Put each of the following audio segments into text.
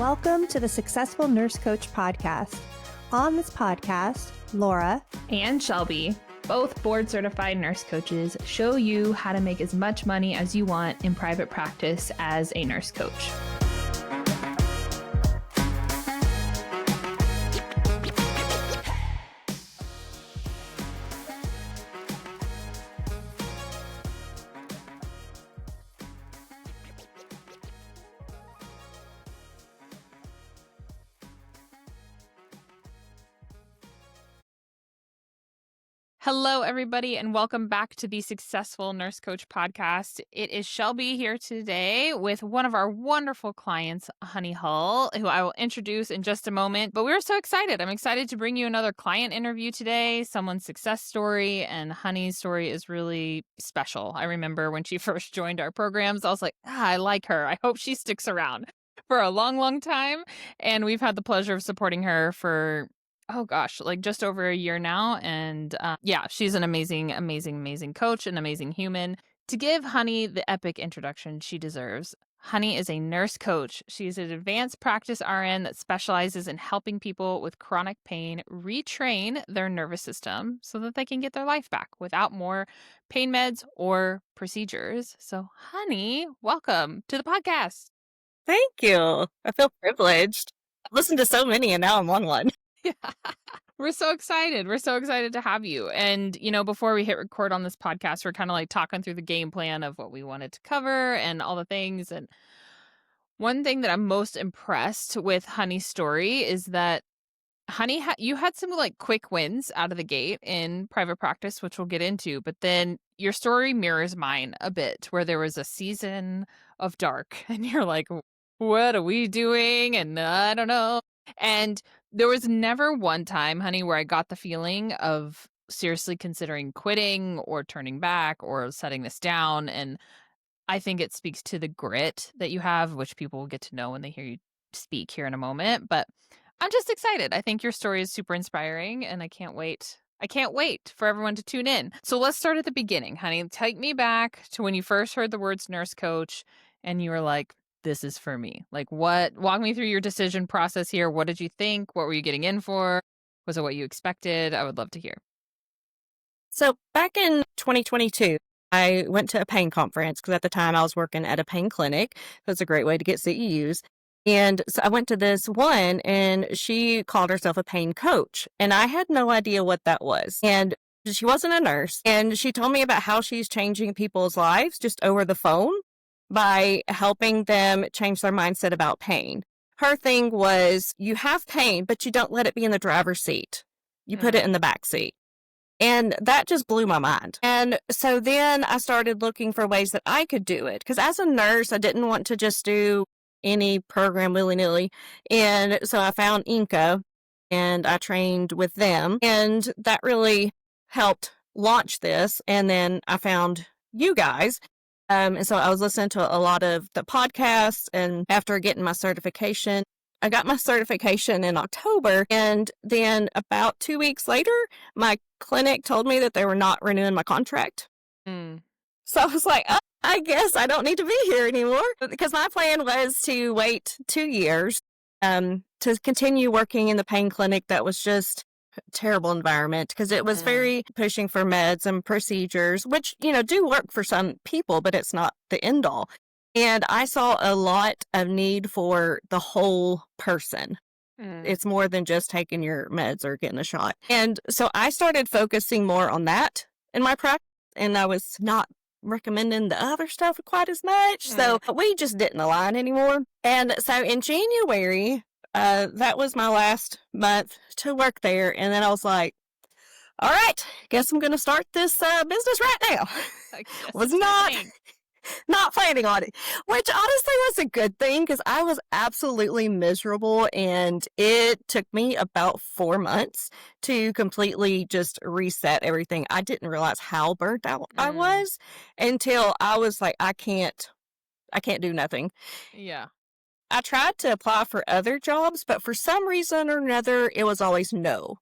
Welcome to the Successful Nurse Coach podcast. On this podcast, Laura and Shelby, both board-certified nurse coaches, show you how to make as much money as you want in private practice as a nurse coach. Hello, everybody, and welcome back to the Successful Nurse Coach podcast. It is Shelby here today with one of our wonderful clients, Honey Hull, who I will introduce in just a moment. But we're so excited. I'm excited to bring you another client interview today, someone's success story, and Honey's story is really special. I remember when she first joined our programs, I was like, I like her. I hope she sticks around for a long, long time. And we've had the pleasure of supporting her for just over a year now. And she's an amazing, amazing, amazing coach, an amazing human. To give Honey the epic introduction she deserves, Honey is a nurse coach. She's an advanced practice RN that specializes in helping people with chronic pain retrain their nervous system so that they can get their life back without more pain meds or procedures. So, Honey, welcome to the podcast. Thank you. I feel privileged. I've listened to so many and now I'm on one. Yeah. We're so excited. We're so excited to have you. And, before we hit record on this podcast, we're kind of like talking through the game plan of what we wanted to cover and all the things. And one thing that I'm most impressed with Honey's story is that Honey, you had some like quick wins out of the gate in private practice, which we'll get into. But then your story mirrors mine a bit, where there was a season of dark and you're like, what are we doing? And I don't know. And there was never one time, Honey, where I got the feeling of seriously considering quitting or turning back or setting this down. And I think it speaks to the grit that you have, which people will get to know when they hear you speak here in a moment. But I'm just excited. I think your story is super inspiring and I can't wait. I can't wait for everyone to tune in. So let's start at the beginning, Honey. Take me back to when you first heard the words nurse coach and you were like, this is for me. Like walk me through your decision process here. What did you think? What were you getting in for? Was it what you expected? I would love to hear. So back in 2022, I went to a pain conference because at the time I was working at a pain clinic. That's a great way to get CEUs. And so I went to this one and she called herself a pain coach. And I had no idea what that was. And she wasn't a nurse. And she told me about how she's changing people's lives just over the phone by helping them change their mindset about pain. Her thing was, you have pain, but you don't let it be in the driver's seat. You put it in the back seat. And that just blew my mind. And so then I started looking for ways that I could do it. Because as a nurse, I didn't want to just do any program willy-nilly. And so I found Inca and I trained with them. And that really helped launch this. And then I found you guys. And so I was listening to a lot of the podcasts, and after getting my certification, I got my certification in October, and then about 2 weeks later, my clinic told me that they were not renewing my contract. So I was like, oh, I guess I don't need to be here anymore, because my plan was to wait 2 years to continue working in the pain clinic. That was just terrible environment because it was very pushing for meds and procedures, which, do work for some people, but it's not the end all. And I saw a lot of need for the whole person. It's more than just taking your meds or getting a shot. And so I started focusing more on that in my practice, and I was not recommending the other stuff quite as much. So we just didn't align anymore. And so in January, that was my last month to work there. And then I was like, all right, guess I'm going to start this business right now. Was not planning on it, which honestly was a good thing because I was absolutely miserable. And it took me about 4 months to completely just reset everything. I didn't realize how burnt out I was until I was like, I can't do nothing. Yeah. I tried to apply for other jobs, but for some reason or another, it was always no.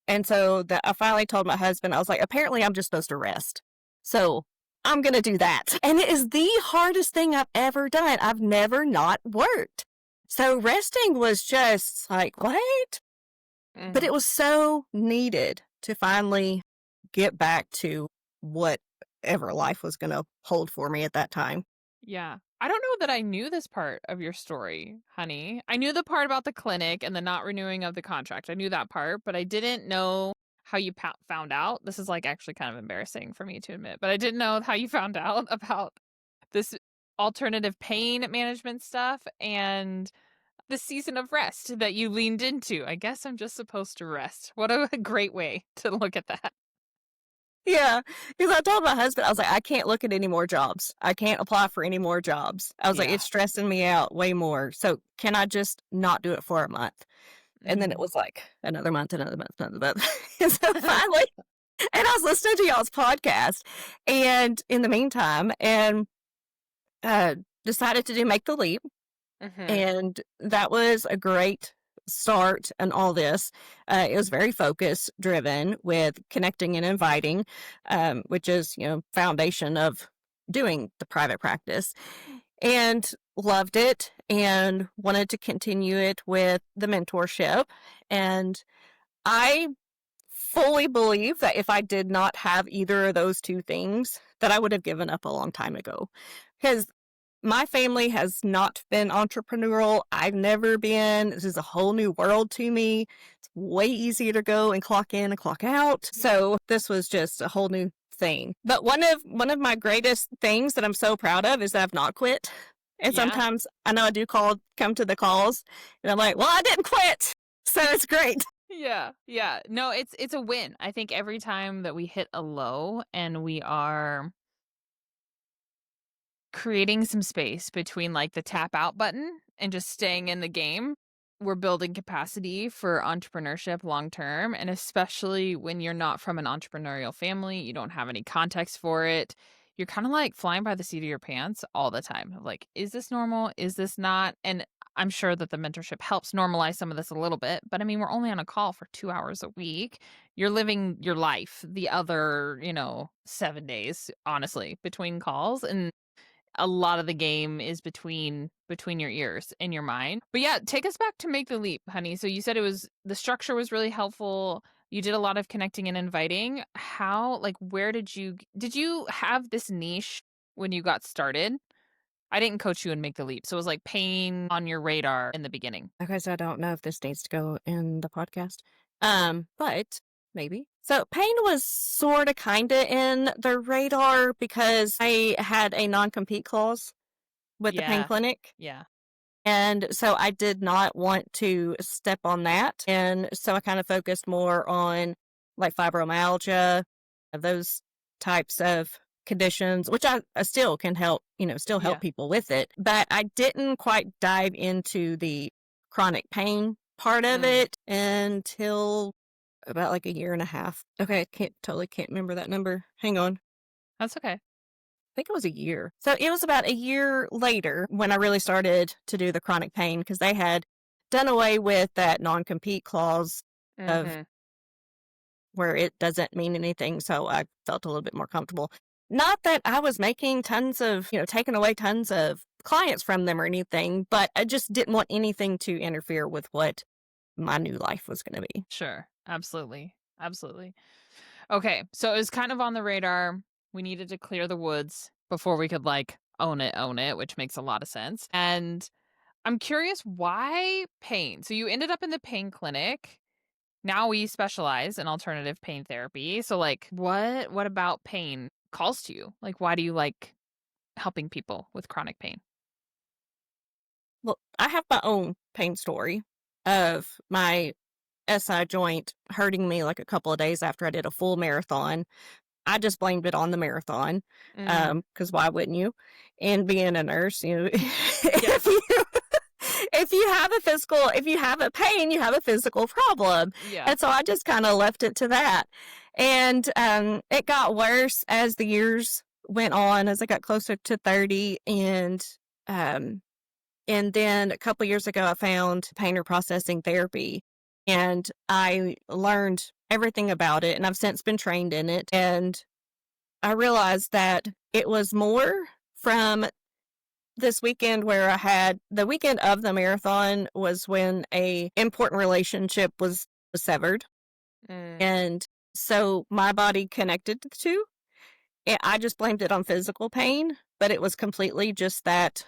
And so I finally told my husband, I was like, apparently I'm just supposed to rest. So I'm going to do that. And it is the hardest thing I've ever done. I've never not worked. So resting was just like, what? But it was so needed to finally get back to whatever life was going to hold for me at that time. Yeah. I don't know that I knew this part of your story, honey. I knew the part about the clinic and the not renewing of the contract. I knew that part, but I didn't know how you found out. This is like actually kind of embarrassing for me to admit, but I didn't know how you found out about this alternative pain management stuff and the season of rest that you leaned into. I guess I'm just supposed to rest. What a great way to look at that. Yeah, because I told my husband, I was like, I can't look at any more jobs. I can't apply for any more jobs. I was like, Yeah. it's stressing me out way more. So can I just not do it for a month? And then it was like another month, another month, another month. And so finally, and I was listening to y'all's podcast, and in the meantime, and decided to do Make the Leap. And that was a great start and all this. It was very focus driven with connecting and inviting, which is, foundation of doing the private practice, and loved it and wanted to continue it with the mentorship. And I fully believe that if I did not have either of those two things, that I would have given up a long time ago. Because my family has not been entrepreneurial. I've never been. This is a whole new world to me. It's way easier to go and clock in and clock out. So this was just a whole new thing. But one of my greatest things that I'm so proud of is that I've not quit. And sometimes I know I do come to the calls, and I'm like, well, I didn't quit. So it's great. Yeah. Yeah. No, it's a win. I think every time that we hit a low and we are creating some space between like the tap out button and just staying in the game, we're building capacity for entrepreneurship long term. And especially when you're not from an entrepreneurial family, you don't have any context for it. You're kind of like flying by the seat of your pants all the time. Like, is this normal? Is this not? And I'm sure that the mentorship helps normalize some of this a little bit. But I mean, we're only on a call for 2 hours a week. You're living your life the other, 7 days, honestly, between calls. And a lot of the game is between your ears and your mind. But yeah, take us back to Make the Leap, honey. So you said the structure was really helpful. You did a lot of connecting and inviting. How, like, where did you have this niche when you got started? I didn't coach you in Make the Leap. So it was like pain on your radar in the beginning. Okay, so I don't know if this needs to go in the podcast. But maybe. So pain was sort of kind of in the radar because I had a non-compete clause with the pain clinic. Yeah. And so I did not want to step on that. And so I kind of focused more on like fibromyalgia, those types of conditions, which I still can help, still help people with it. But I didn't quite dive into the chronic pain part of it until about like a year and a half. Okay, I can't remember that number. Hang on. That's okay. I think it was a year. So it was about a year later when I really started to do the chronic pain because they had done away with that non-compete clause of where it doesn't mean anything. So I felt a little bit more comfortable. Not that I was making tons of, taking away tons of clients from them or anything, but I just didn't want anything to interfere with what my new life was going to be. Sure. Absolutely. Absolutely. Okay. So it was kind of on the radar. We needed to clear the woods before we could like own it, which makes a lot of sense. And I'm curious, why pain? So you ended up in the pain clinic. Now we specialize in alternative pain therapy. So like what about pain calls to you? Like, why do you like helping people with chronic pain? Well, I have my own pain story of my SI joint hurting me like a couple of days after I did a full marathon. I just blamed it on the marathon, because why wouldn't you? And being a nurse, if you have a pain, you have a physical problem. Yeah. And so I just kind of left it to that. And it got worse as the years went on, as I got closer to 30. And then a couple years ago, I found pain reprocessing therapy. And I learned everything about it, and I've since been trained in it. And I realized that it was more from this weekend where I had the weekend of the marathon was when a important relationship was severed. And so my body connected the two. And I just blamed it on physical pain, but it was completely just that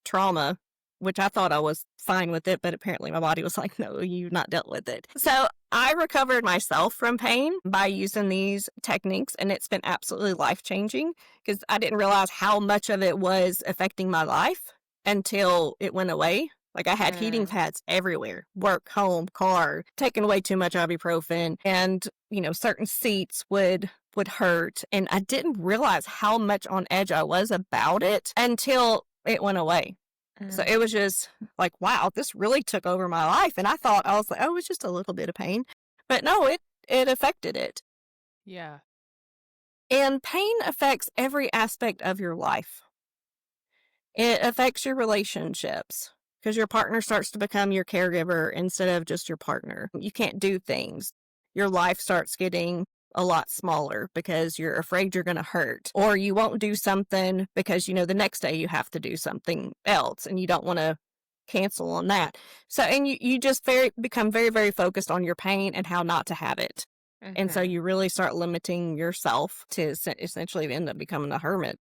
trauma, which I thought I was fine with it, but apparently my body was like, no, you've not dealt with it. So I recovered myself from pain by using these techniques, and it's been absolutely life-changing because I didn't realize how much of it was affecting my life until it went away. Like I had heating pads everywhere, work, home, car, taking way too much ibuprofen, and certain seats would hurt, and I didn't realize how much on edge I was about it until it went away. So it was just like, wow, this really took over my life. And I was like, oh, it's just a little bit of pain. But no, it affected it. Yeah. And pain affects every aspect of your life. It affects your relationships because your partner starts to become your caregiver instead of just your partner. You can't do things. Your life starts getting a lot smaller because you're afraid you're going to hurt, or you won't do something because the next day you have to do something else and you don't want to cancel on that. So, and you just become very, very focused on your pain and how not to have it. And so you really start limiting yourself to essentially end up becoming a hermit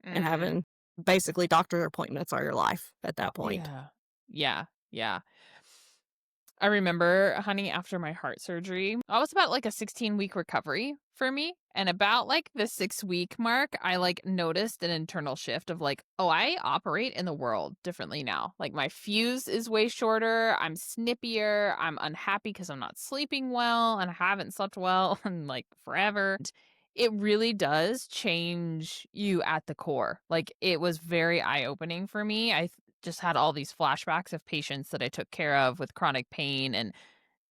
and having basically doctor appointments all your life at that point. Yeah. I remember, honey, after my heart surgery, I was about like a 16-week recovery for me. And about like the 6-week mark, I like noticed an internal shift of like, oh, I operate in the world differently now. Like my fuse is way shorter. I'm snippier. I'm unhappy because I'm not sleeping well and I haven't slept well in like forever. It really does change you at the core. Like it was very eye-opening for me. I just had all these flashbacks of patients that I took care of with chronic pain, and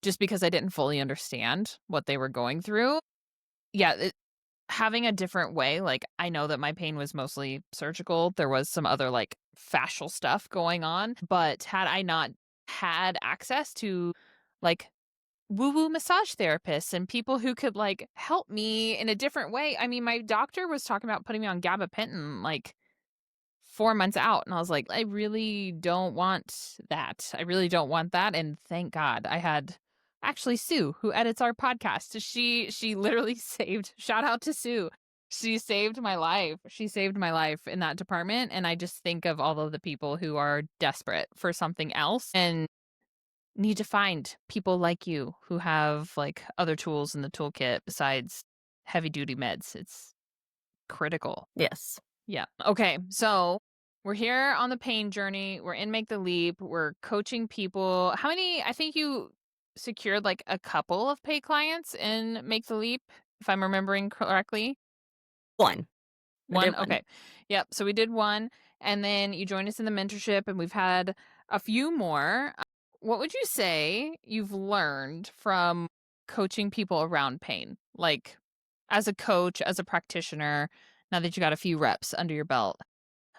just because I didn't fully understand what they were going through. Yeah, having a different way, like I know that my pain was mostly surgical. There was some other like fascial stuff going on, but had I not had access to like woo-woo massage therapists and people who could like help me in a different way. I mean, my doctor was talking about putting me on gabapentin like 4 months out, and I was like, I really don't want that. I really don't want that. And thank God I had actually Sue, who edits our podcast. She literally saved, shout out to Sue. She saved my life. She saved my life in that department. And I just think of all of the people who are desperate for something else and need to find people like you who have like other tools in the toolkit besides heavy duty meds. It's critical. Yes. Yeah. Okay. So we're here on the pain journey. We're in Make the Leap. We're coaching people. How many? I think you secured like a couple of paid clients in Make the Leap, if I'm remembering correctly. One. One? Okay. Yep. So we did one. And then you joined us in the mentorship, and we've had a few more. What would you say you've learned from coaching people around pain? Like as a coach, as a practitioner, now that you got a few reps under your belt,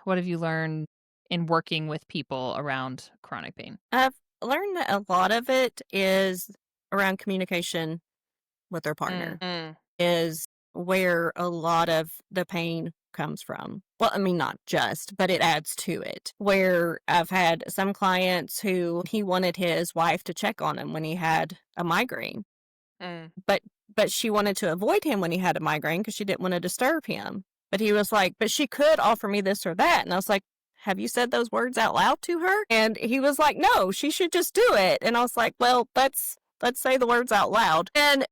what have you learned in working with people around chronic pain? I've learned that a lot of it is around communication with their partner is where a lot of the pain comes from. Well, I mean, not just, but it adds to it. Where I've had some clients who he wanted his wife to check on him when he had a migraine. But she wanted to avoid him when he had a migraine because she didn't want to disturb him. But he was like, but she could offer me this or that. And I was like, have you said those words out loud to her? And he was like, no, she should just do it. And I was like, well, let's say the words out loud. And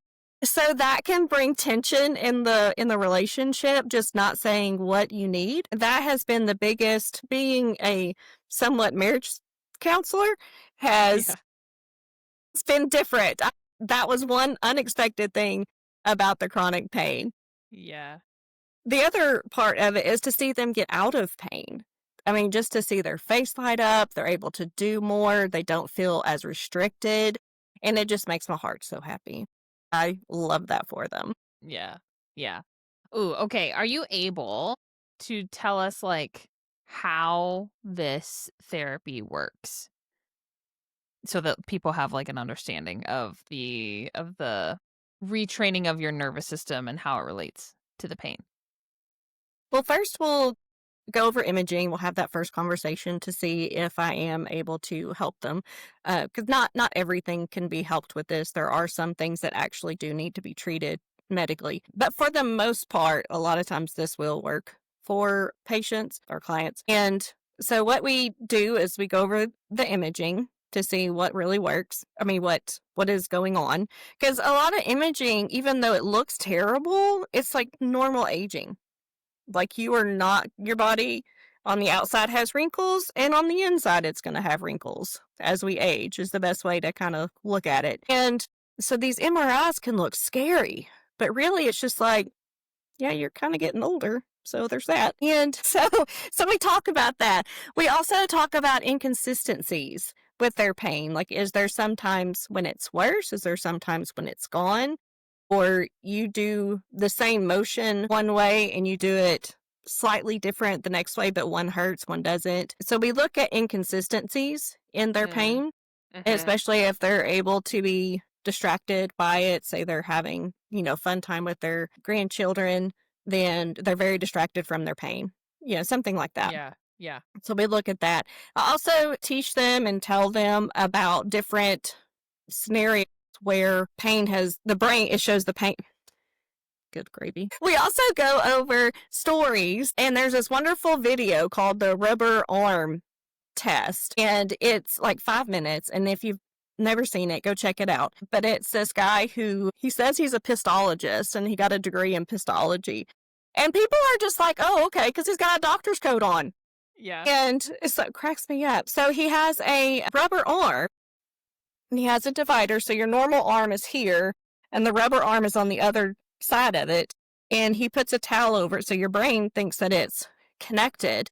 so that can bring tension in the relationship, just not saying what you need. That has been the biggest. Being a somewhat marriage counselor has it's been different. That was one unexpected thing about the chronic pain. Yeah. The other part of it is to see them get out of pain. I mean, just to see their face light up, they're able to do more, they don't feel as restricted, and it just makes my heart so happy. I love that for them. Yeah. Ooh, okay. Are you able to tell us like how this therapy works so that people have like an understanding of the retraining of your nervous system and how it relates to the pain? Well, first we'll go over imaging. We'll have that first conversation to see if I am able to help them. Because not everything can be helped with this. There are some things that actually do need to be treated medically. But for the most part, a lot of times this will work for patients or clients. And so what we do is we go over the imaging to see what really works. I mean, what is going on. Because a lot of imaging, even though it looks terrible, it's like normal aging. Like you are not, your body on the outside has wrinkles and on the inside it's going to have wrinkles as we age is the best way to kind of look at it. And so these MRIs can look scary, but really it's just like, yeah, you're kind of getting older. So there's that. And so we talk about that. We also talk about inconsistencies with their pain. Like, is there sometimes when it's worse? Is there sometimes when it's gone? Or you do the same motion one way and you do it slightly different the next way, but one hurts, one doesn't. So we look at inconsistencies in their pain, especially if they're able to be distracted by it. Say they're having, fun time with their grandchildren, then they're very distracted from their pain. Something like that. Yeah. So we look at that. I also teach them and tell them about different scenarios where it shows the pain. Good gravy. We also go over stories, and there's this wonderful video called the rubber arm test, and it's like 5 minutes, and if you've never seen it, go check it out. But it's this guy who, he says he's a pistologist, and he got a degree in pistology. And people are just like, oh, okay, because he's got a doctor's coat on. Yeah. And it cracks me up. So he has a rubber arm, and he has a divider. So your normal arm is here, and the rubber arm is on the other side of it. And he puts a towel over it, so your brain thinks that it's connected.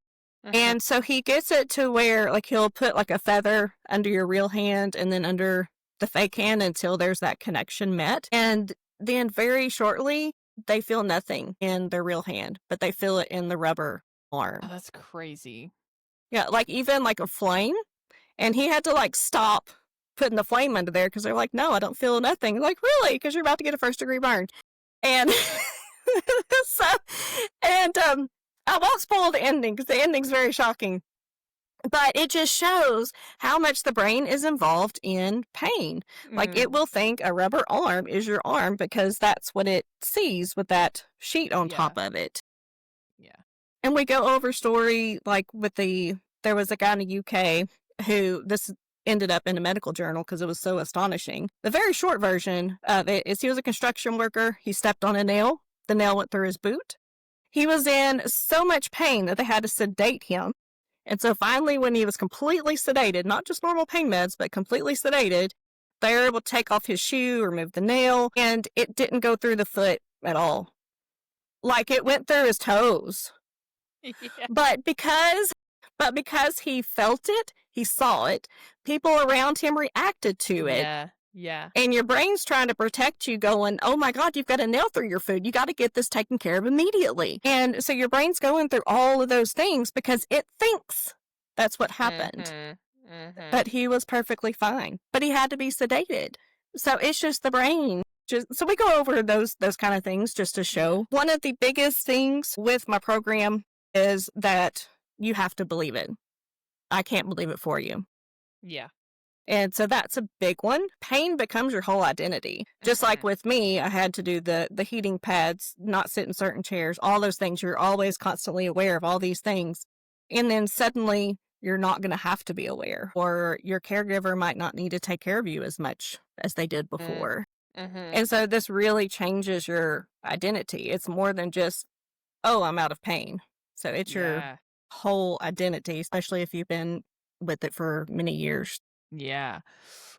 And so he gets it to where, like, he'll put like a feather under your real hand and then under the fake hand until there's that connection met. And then very shortly, they feel nothing in their real hand, but they feel it in the rubber arm. Oh, that's crazy. Yeah, like even like a flame. And he had to like stop putting the flame under there because they're like, no, I don't feel nothing. Like, really? Because you're about to get a 1st-degree burn. And I won't spoil the ending because the ending's very shocking. But it just shows how much the brain is involved in pain. Like, it will think a rubber arm is your arm because that's what it sees with that sheet on top of it. Yeah. And we go over story, like there was a guy in the UK who, this ended up in a medical journal because it was so astonishing. The very short version of it is he was a construction worker. He stepped on a nail. The nail went through his boot. He was in so much pain that they had to sedate him. And so finally, when he was completely sedated, not just normal pain meds, but completely sedated, they were able to take off his shoe, remove the nail, and it didn't go through the foot at all. Like, it went through his toes. Yeah. But because he felt it, he saw it, people around him reacted to it. Yeah. And your brain's trying to protect you, going, oh my God, you've got a nail through your food. You got to get this taken care of immediately. And so your brain's going through all of those things because it thinks that's what happened. But he was perfectly fine. But he had to be sedated. So it's just the brain. So we go over those kind of things just to show. One of the biggest things with my program is that you have to believe it. I can't believe it for you. Yeah. And so that's a big one. Pain becomes your whole identity. Just like with me, I had to do the heating pads, not sit in certain chairs, all those things. You're always constantly aware of all these things. And then suddenly you're not going to have to be aware, or your caregiver might not need to take care of you as much as they did before. And so this really changes your identity. It's more than just, oh, I'm out of pain. So it's your whole identity, especially if you've been with it for many years. Yeah.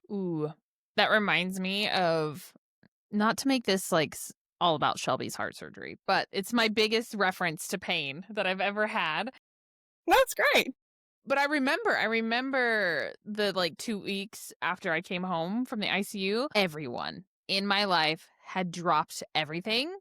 Ooh, that reminds me of, not to make this like all about Shelby's heart surgery, but it's my biggest reference to pain that I've ever had. That's great. But I remember the like 2 weeks after I came home from the ICU, everyone in my life had dropped everything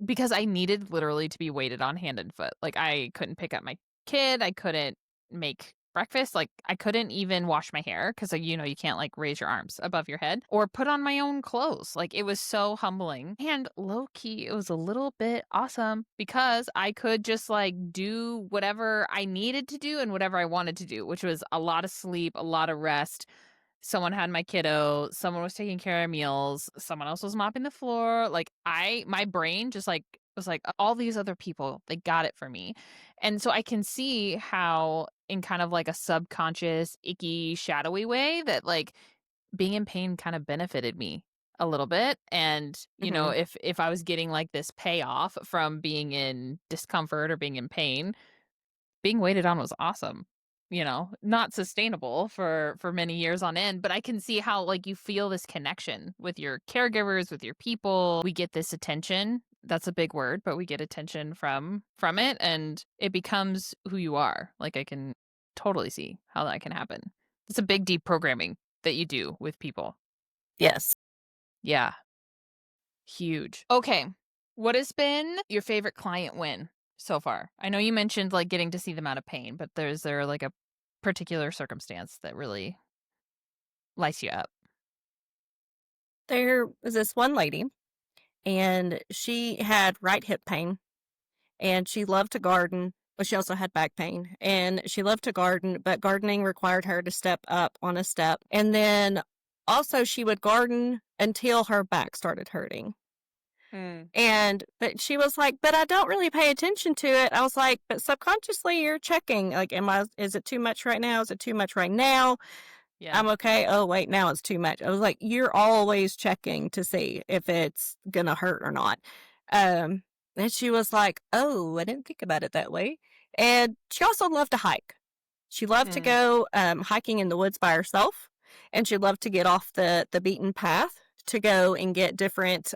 because I needed literally to be weighted on hand and foot. Like, I couldn't pick up my kid. I couldn't make breakfast, like I couldn't even wash my hair because, you can't like raise your arms above your head or put on my own clothes. Like it was so humbling and low key. It was a little bit awesome because I could just like do whatever I needed to do and whatever I wanted to do, which was a lot of sleep, a lot of rest. Someone had my kiddo, someone was taking care of meals, someone else was mopping the floor. Like my brain just like was like all these other people, they got it for me. And so I can see how in kind of like a subconscious, icky, shadowy way that like being in pain kind of benefited me a little bit. And, Hmm. if I was getting like this payoff from being in discomfort or being in pain, being waited on was awesome. Not sustainable for many years on end, but I can see how like you feel this connection with your caregivers, with your people. We get this attention. That's a big word, but we get attention from it and it becomes who you are. Like I can totally see how that can happen. It's a big deep programming that you do with people. Yes. Yeah, huge. Okay. What has been your favorite client win so far? I know you mentioned like getting to see them out of pain, but is there like a particular circumstance that really lights you up? There was this one lady, and she had right hip pain, and she loved to garden, but she also had back pain. And she loved to garden, but gardening required her to step up on a step. And then also, she would garden until her back started hurting. Mm. But she was like, but I don't really pay attention to it. I was like, but subconsciously you're checking. Like, is it too much right now? Is it too much right now? Yeah. I'm okay. Oh, wait, now it's too much. I was like, you're always checking to see if it's gonna hurt or not. Um, and she was like, oh, I didn't think about it that way. And she also loved to hike. She loved to Mm. go hiking in the woods by herself, and she loved to get off the beaten path to go and get different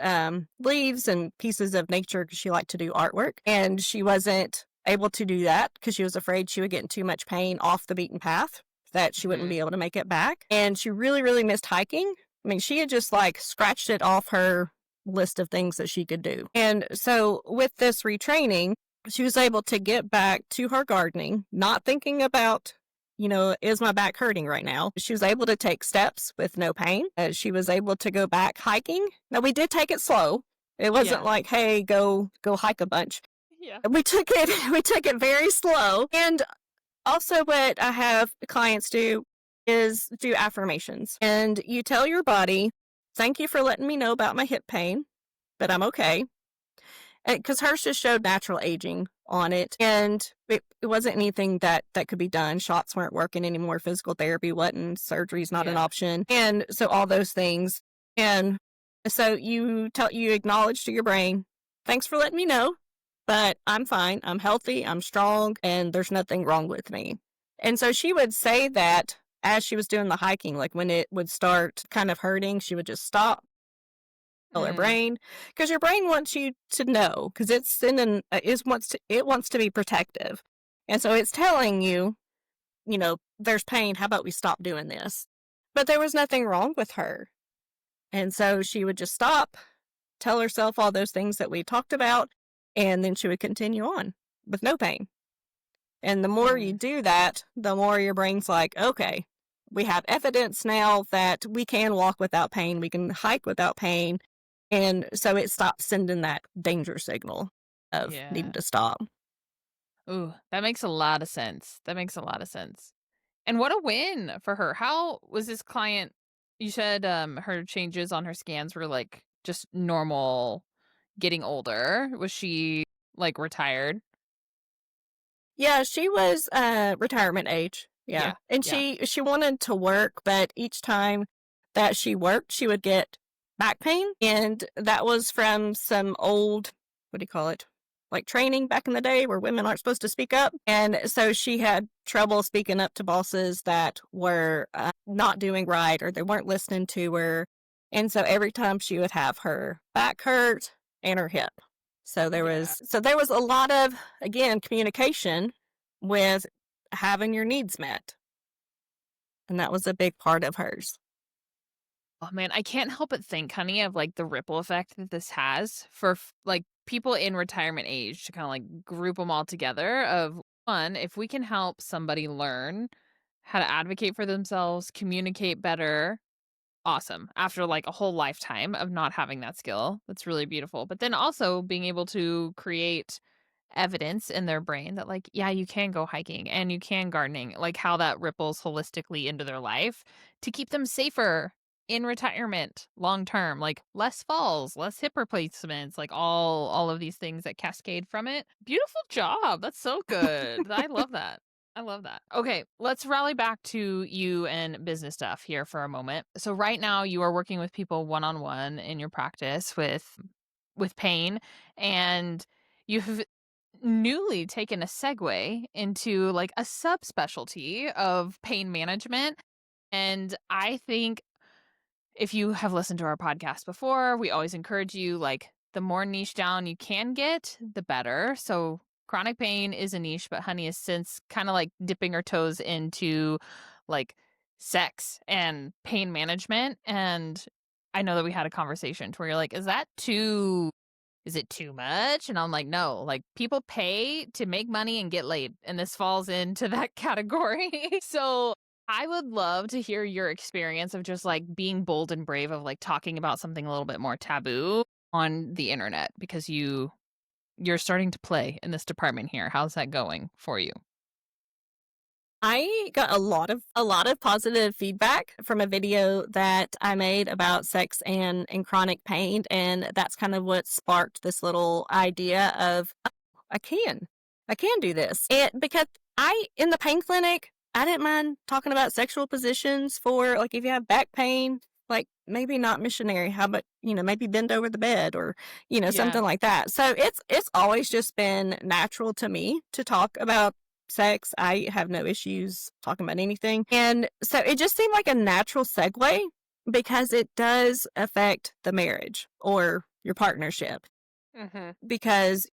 leaves and pieces of nature because she liked to do artwork. And she wasn't able to do that because she was afraid she would get in too much pain off the beaten path that she wouldn't Mhm. be able to make it back. And she really, really missed hiking. I mean, she had just like scratched it off her list of things that she could do. And so with this retraining, she was able to get back to her gardening, not thinking about, is my back hurting right now? She was able to take steps with no pain. She was able to go back hiking. Now, we did take it slow. It wasn't Yeah. like, hey, go hike a bunch. Yeah. We took it very slow. And also, what I have clients do is do affirmations. And you tell your body, thank you for letting me know about my hip pain, but I'm okay. Because hers just showed natural aging on it. And it wasn't anything that could be done. Shots weren't working anymore. Physical therapy wasn't. Surgery's not an Yeah. option. And so all those things. And so you acknowledge to your brain, thanks for letting me know, but I'm fine. I'm healthy. I'm strong. And there's nothing wrong with me. And so she would say that as she was doing the hiking, like when it would start kind of hurting, she would just stop, tell her Mm. brain, because your brain wants you to know, because it's sending, it wants to be protective. And so it's telling you, there's pain. How about we stop doing this? But there was nothing wrong with her. And so she would just stop, tell herself all those things that we talked about, and then she would continue on with no pain. And the more you Mm. do that, the more your brain's like, okay, we have evidence now that we can walk without pain, we can hike without pain. And so it stops sending that danger signal of needing Yeah. to stop. Ooh, that makes a lot of sense. That makes a lot of sense. And what a win for her. How was this client? You said her changes on her scans were like just normal getting older. Was she like retired? Yeah, she was retirement age. Yeah. Yeah. And Yeah. she wanted to work, but each time that she worked, she would get back pain. And that was from some old, what do you call it? Like training back in the day where women aren't supposed to speak up. And so she had trouble speaking up to bosses that were not doing right or they weren't listening to her. And so every time she would have her back hurt and her hip. Yeah. So there was a lot of, again, communication with having your needs met. And that was a big part of hers. Oh man, I can't help but think, honey, of like the ripple effect that this has for like people in retirement age to kind of like group them all together. Of one, if we can help somebody learn how to advocate for themselves, communicate better. Awesome. After like a whole lifetime of not having that skill. That's really beautiful. But then also being able to create evidence in their brain that like, yeah, you can go hiking and you can gardening, like how that ripples holistically into their life to keep them safer in retirement long term, like less falls, less hip replacements, like all of these things that cascade from it. Beautiful job. That's so good. I love that. I love that. Okay, let's rally back to you and business stuff here for a moment. So right now you are working with people one-on-one in your practice with pain, and you've newly taken a segue into like a subspecialty of pain management. And I think if you have listened to our podcast before, we always encourage you like the more niche down you can get, the better. So chronic pain is a niche, but Honey has since kind of like dipping her toes into like sex and pain management. And I know that we had a conversation where you're like, is it too much? And I'm like, no, like people pay to make money and get laid. And this falls into that category. So I would love to hear your experience of just like being bold and brave of like talking about something a little bit more taboo on the internet, because you're starting to play in this department here. How's that going for you? I got a lot of positive feedback from a video that I made about sex and chronic pain, and that's kind of what sparked this little idea of, "Oh, I can do this." And because in the pain clinic, I didn't mind talking about sexual positions for like if you have back pain, like maybe not missionary, how about, maybe bend over the bed or, Yeah. something like that. So it's always just been natural to me to talk about sex. I have no issues talking about anything. And so it just seemed like a natural segue because it does affect the marriage or your partnership, Mm-hmm. because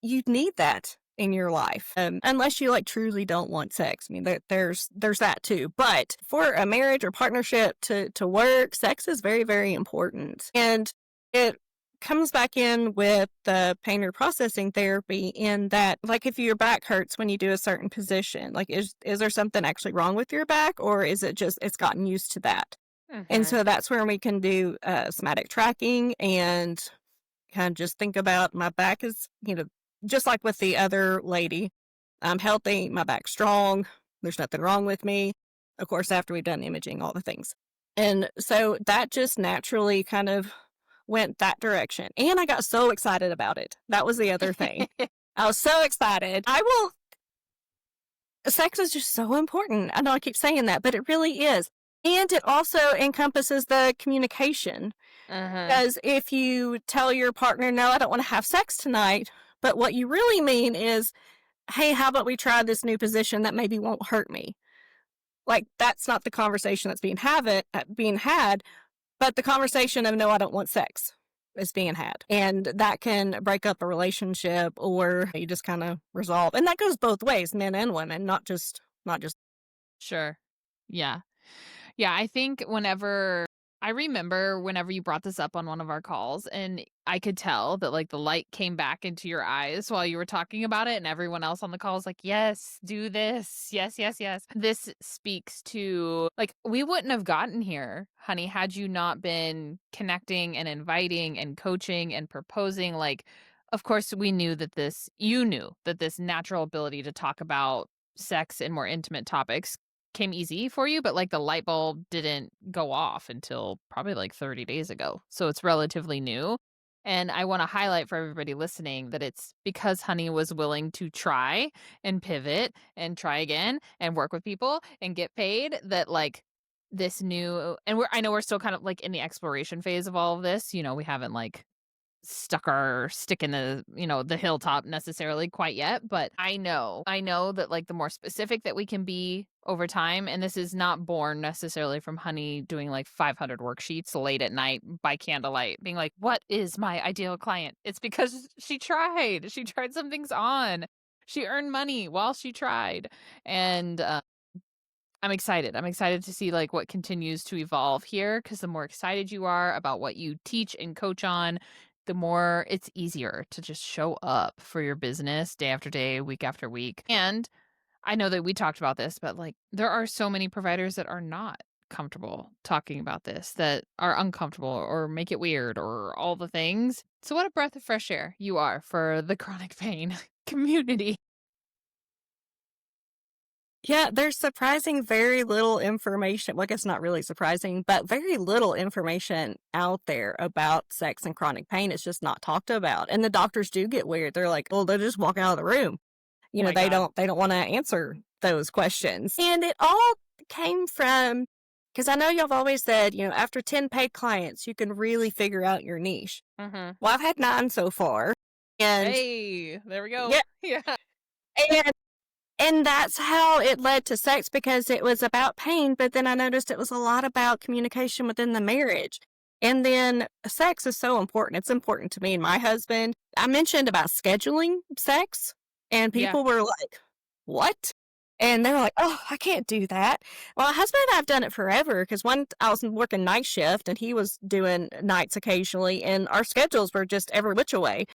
you need that in your life, unless you like truly don't want sex. I mean, there's that too. But for a marriage or partnership to work, sex is very, very important. And it comes back in with the pain reprocessing therapy in that, like, if your back hurts when you do a certain position, like, is there something actually wrong with your back, or is it just it's gotten used to that? And Mm-hmm. so that's where we can do somatic tracking and kind of just think about my back is, just like with the other lady, I'm healthy, my back's strong, there's nothing wrong with me. Of course, after we've done imaging, all the things. And so that just naturally kind of went that direction. And I got so excited about it. That was the other thing. I was so excited. Sex is just so important. I know I keep saying that, but it really is. And it also encompasses the communication. Uh-huh. Because if you tell your partner, no, I don't want to have sex tonight, but what you really mean is, hey, how about we try this new position that maybe won't hurt me? Like, that's not the conversation that's being had, but the conversation of, no, I don't want sex is being had. And that can break up a relationship, or you just kind of resolve. And that goes both ways, men and women, not just. Sure. Yeah. Yeah, I remember whenever you brought this up on one of our calls, and I could tell that like the light came back into your eyes while you were talking about it, and everyone else on the call was like, yes, do this. Yes, yes, yes. This speaks to like we wouldn't have gotten here, Honey, had you not been connecting and inviting and coaching and proposing. Like, of course, you knew that this natural ability to talk about sex and more intimate topics came easy for you, but like the light bulb didn't go off until probably like 30 days ago. So it's relatively new. And I want to highlight for everybody listening that it's because Honey was willing to try and pivot and try again and work with people and get paid that like this new, and I know we're still kind of like in the exploration phase of all of this. We haven't like stuck our stick in the hilltop necessarily quite yet, but I know that like the more specific that we can be over time, and this is not born necessarily from Honey doing like 500 worksheets late at night by candlelight being like, what is my ideal client? It's because she tried some things on, she earned money while she tried. And I'm excited to see like what continues to evolve here, because the more excited you are about what you teach and coach on, the more it's easier to just show up for your business day after day, week after week. And I know that we talked about this, but like there are so many providers that are not comfortable talking about this, that are uncomfortable or make it weird or all the things. So what a breath of fresh air you are for the chronic pain community. Yeah, there's surprising very little information. Well, I guess not really surprising, but very little information out there about sex and chronic pain. It's just not talked about. And the doctors do get weird. They're like, well, they'll just walk out of the room. Oh my They God. don't want to answer those questions. And it all came from, because I know y'all have always said, after 10 paid clients, you can really figure out your niche. Mm-hmm. Well, I've had 9 so far. And Hey, there we go. yeah, Yeah. and and that's how it led to sex, because it was about pain, but then I noticed it was a lot about communication within the marriage. And then sex is so important. It's important to me and my husband. I mentioned about scheduling sex, and Yeah. people were like, what? And they were like, oh, I can't do that. Well, my husband and I have done it forever, because I was working night shift and he was doing nights occasionally, and our schedules were just every which way.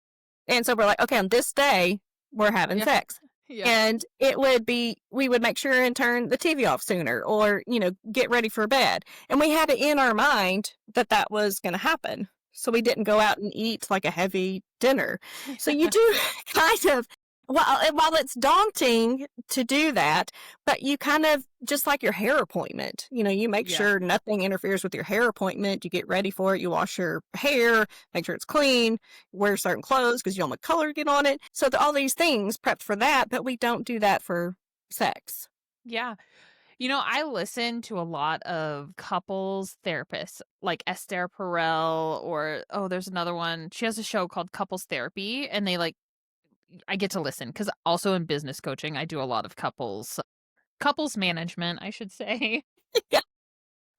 And so we're like, okay, on this day, we're having Yeah. sex. Yeah. And we would make sure and turn the TV off sooner, or, get ready for bed. And we had it in our mind that was going to happen. So we didn't go out and eat like a heavy dinner. So you do kind of, while it's daunting to do that, but you kind of, just like your hair appointment, you make Yeah. sure nothing interferes with your hair appointment. You get ready for it. You wash your hair, make sure it's clean, wear certain clothes because you don't want color get on it. So all these things prepped for that, but we don't do that for sex. Yeah. I listen to a lot of couples therapists like Esther Perel, or, there's another one. She has a show called Couples Therapy, and I get to listen because also in business coaching, I do a lot of couples management, I should say. Yeah.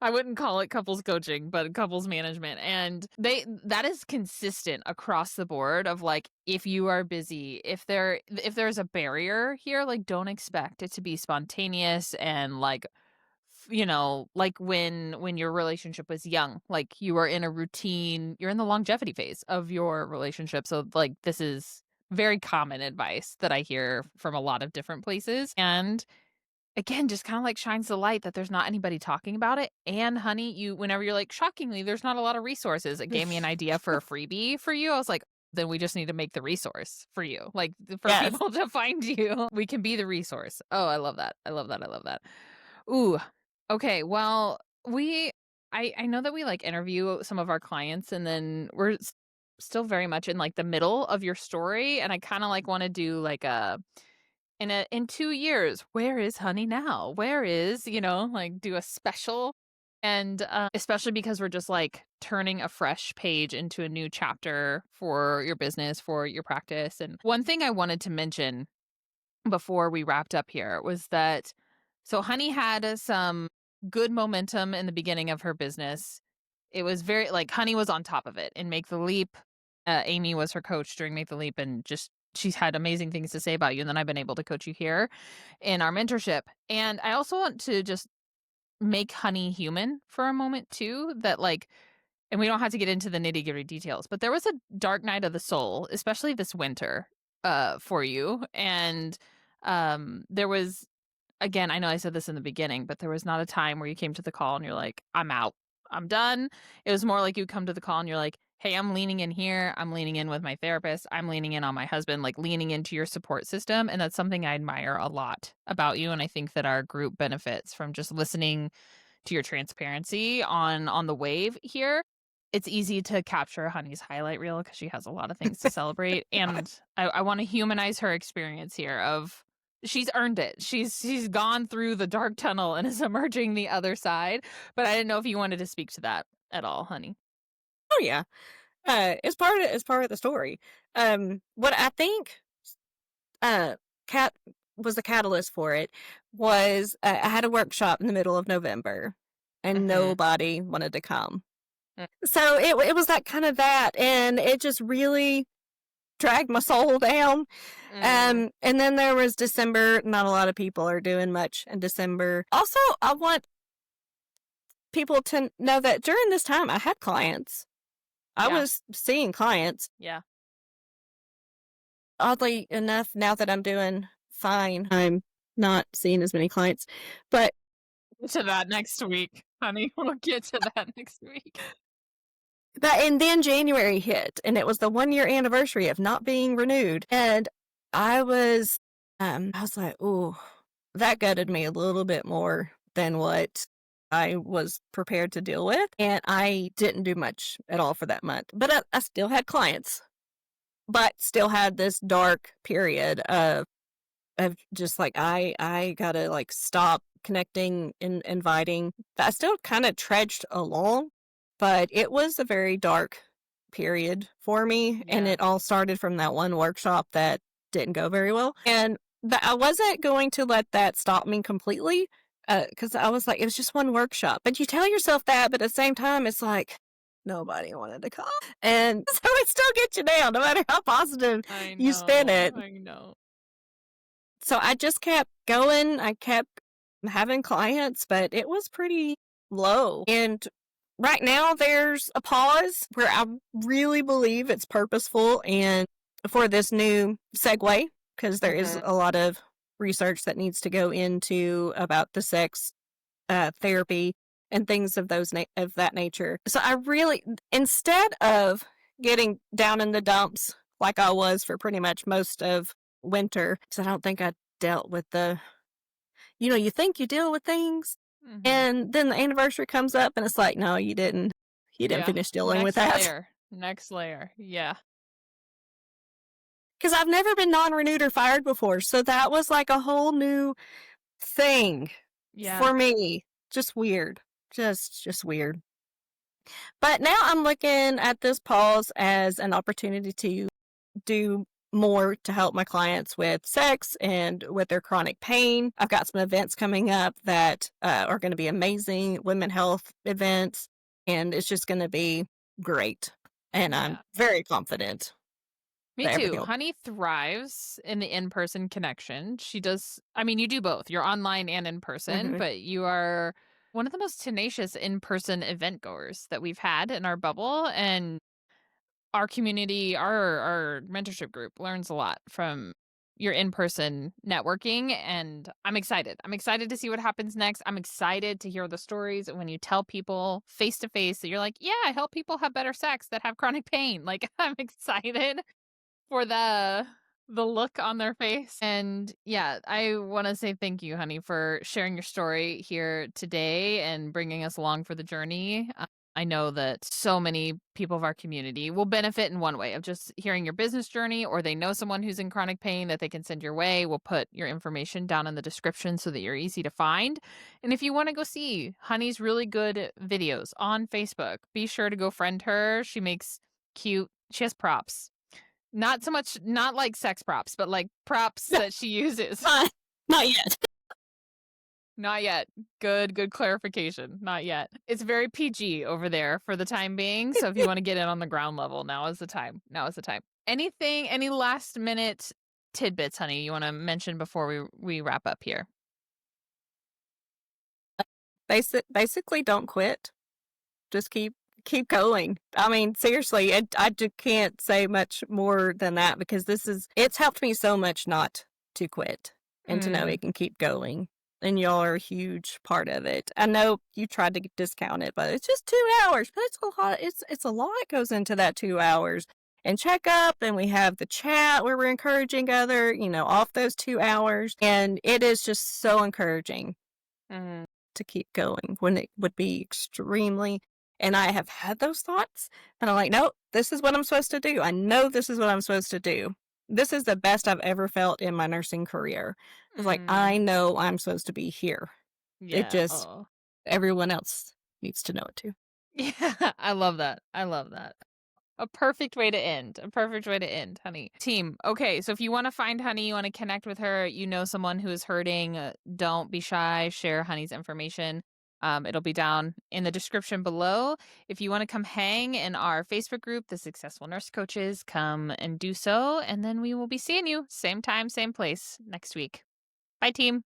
I wouldn't call it couples coaching, but couples management. And that is consistent across the board of like, if you are busy, if there's a barrier here, like don't expect it to be spontaneous and like, like when your relationship was young, like you are in a routine, you're in the longevity phase of your relationship. So like this is very common advice that I hear from a lot of different places. And again, just kind of like shines the light that there's not anybody talking about it. And honey, whenever you're like, shockingly, there's not a lot of resources. It gave me an idea for a freebie for you. I was like, then we just need to make the resource for you, like for Yes. people to find you. We can be the resource. Oh, I love that. I love that. I love that. Ooh. Okay. Well, I know that we like interview some of our clients, and then we're still very much in like the middle of your story. And I kind of like want to do like in 2 years, where is honey now? Where is, like do a special. And especially because we're just like turning a fresh page into a new chapter for your business, for your practice. And one thing I wanted to mention before we wrapped up here was that so honey had some good momentum in the beginning of her business. It was very like honey was on top of it in Make the Leap. Amy was her coach during Make the Leap, and just she's had amazing things to say about you. And then I've been able to coach you here in our mentorship. And I also want to just make honey human for a moment too, that like, and we don't have to get into the nitty gritty details, but there was a dark night of the soul, especially this winter, for you. And there was, again, I know I said this in the beginning, but there was not a time where you came to the call and you're like, I'm out, I'm done. It was more like you come to the call and you're like, hey, I'm leaning in here. I'm leaning in with my therapist. I'm leaning in on my husband, like leaning into your support system. And that's something I admire a lot about you. And I think that our group benefits from just listening to your transparency on the wave here. It's easy to capture Honey's highlight reel because she has a lot of things to celebrate. And I want to humanize her experience here of she's earned it. She's gone through the dark tunnel and is emerging the other side. But I didn't know if you wanted to speak to that at all, Honey. Oh yeah. It's part of the story. What I think cat was the catalyst for it was I had a workshop in the middle of November, and nobody wanted to come. So it was that kind of that, and it just really dragged my soul down. And then there was December. Not a lot of people are doing much in December. Also, I want people to know that during this time I had clients. I was seeing clients. Yeah. Oddly enough, now that I'm doing fine, I'm not seeing as many clients. But Get to that next week, honey. We'll get to that next week. and then January hit, and it was the 1-year anniversary of not being renewed. And I was like, ooh, that gutted me a little bit more than what I was prepared to deal with. And I didn't do much at all for that month. But I still had clients, but still had this dark period of just like, I gotta like stop connecting and inviting. I still kind of trudged along, but it was a very dark period for me. And Yeah. it all started from that one workshop that didn't go very well. And I wasn't going to let that stop me completely, because I was like, it was just one workshop. But you tell yourself that, but at the same time, it's like, nobody wanted to come. And so it still gets you down, no matter how positive I you spin know. it. I know. So I just kept going. I kept having clients, but it was pretty low. And right now there's a pause where I really believe it's purposeful and for this new segue, because there is a lot of research that needs to go into about the sex therapy and things of of that nature. So I really, instead of getting down in the dumps like I was for pretty much most of winter, because I don't think I dealt with you think you deal with things, and then the anniversary comes up and it's like, no, you didn't finish dealing with that. Next layer. Yeah. Because I've never been non-renewed or fired before, so that was like a whole new thing for me. Just weird. Just weird. But now I'm looking at this pause as an opportunity to do more to help my clients with sex and with their chronic pain. I've got some events coming up that are going to be amazing, women health events, and it's just going to be great. And I'm very confident. Me too. Honey thrives in the in-person connection. She does, I mean, you do both. You're online and in person, but you are one of the most tenacious in-person event goers that we've had in our bubble. And our community, our mentorship group learns a lot from your in-person networking. And I'm excited. I'm excited to see what happens next. I'm excited to hear the stories when you tell people face to face that you're like, yeah, I help people have better sex that have chronic pain. Like, I'm excited for the look on their face. And yeah, I want to say thank you, honey, for sharing your story here today and bringing us along for the journey. I know that so many people of our community will benefit in one way of just hearing your business journey, or they know someone who's in chronic pain that they can send your way. We'll put your information down in the description so that you're easy to find. And if you want to go see Honey's really good videos on Facebook, be sure to go friend her. She makes she has props. Not so much, not like sex props, but like props that she uses. Not yet. Not yet. Good clarification. Not yet. It's very PG over there for the time being. So if you want to get in on the ground level, now is the time. Any last minute tidbits, honey, you want to mention before we wrap up here? Basically, don't quit. Just keep going. I mean, seriously, I just can't say much more than that, because it's helped me so much not to quit and to know it can keep going. And y'all are a huge part of it. I know you tried to discount it, but it's just 2 hours. But it's a lot. It's a lot goes into that 2 hours. And check up, and we have the chat where we're encouraging off those 2 hours. And it is just so encouraging to keep going when it would be extremely. And I have had those thoughts, and I'm like, nope, this is what I'm supposed to do. I know this is what I'm supposed to do. This is the best I've ever felt in my nursing career. It's like, I know I'm supposed to be here. Yeah. It just, everyone else needs to know it too. Yeah, I love that. A perfect way to end. Honey. Team. Okay, so if you want to find Honey, you want to connect with her, someone who is hurting, don't be shy. Share Honey's information. It'll be down in the description below. If you want to come hang in our Facebook group, The Successful Nurse Coaches, come and do so. And then we will be seeing you same time, same place next week. Bye, team.